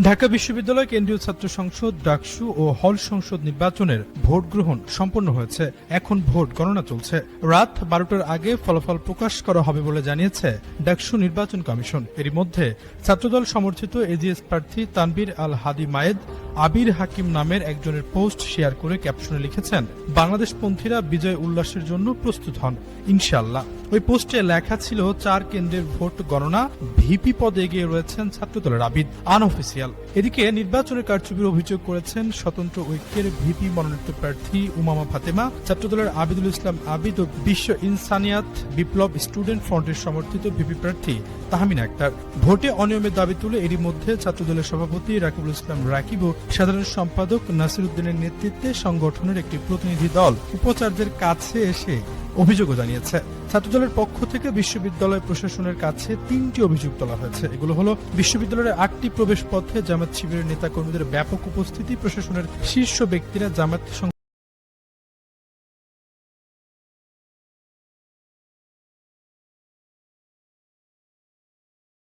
ঢাকা বিশ্ববিদ্যালয় কেন্দ্রীয় ছাত্র সংসদ, ডাকসু ও হল সংসদ নির্বাচনের ভোট গ্রহণ সম্পন্ন হয়েছে। এখন ভোট গণনা চলছে। রাত 12টার আগে ফলাফল প্রকাশ করা হবে বলে জানিয়েছে ডাকসু নির্বাচন কমিশন। এরই মধ্যে ছাত্রদল সমর্থিত এজিএস প্রার্থী তানবীর আল হাদি মায়েদ আবির হাকিম নামের একজনের পোস্ট শেয়ার করে ক্যাপশনে লিখেছেন, বাংলাদেশপন্থীরা বিজয় উল্লাসের জন্য প্রস্তুত হন ইনশাআল্লাহ। ওই পোস্টে লেখা ছিল 4 কেন্দ্রের ভোট গণনা, ভিপি পদে এগিয়ে রয়েছেন ছাত্রদলের আবিদ, আনঅফিসিয়াল। এদিকে নির্বাচনের কারচুপির অভিযোগ করেছেন স্বতন্ত্র ঐক্যের ভিপি মনোনীত প্রার্থী উমামা ফাতেমা, ছাত্রদলের আবিদুল ইসলাম আবিদ ও বিশ্ব ইনসানিয়াত বিপ্লব স্টুডেন্ট ফ্রন্টের সমর্থিত ভিপি প্রার্থী তাহমিনা আক্তার। ভোটে অনিয়মের দাবি তুলে এরই মধ্যে ছাত্রদলের সভাপতি রাকিবুল ইসলাম রাকিব ও সাধারণ সম্পাদক নাসির উদ্দিনের নেতৃত্বে সংগঠনের একটি প্রতিনিধি দল উপাচার্যের কাছে এসে অভিযোগও জানিয়েছে। ছাত্রদলের পক্ষ থেকে বিশ্ববিদ্যালয় প্রশাসনের কাছে 3টি অভিযোগ তোলা হয়েছে। এগুলো হলো বিশ্ববিদ্যালয়ের 8টি প্রবেশ পথে জামায়াত শিবিরের নেতাকর্মীদের ব্যাপক উপস্থিতি, প্রশাসনের শীর্ষ ব্যক্তিরা জামায়াত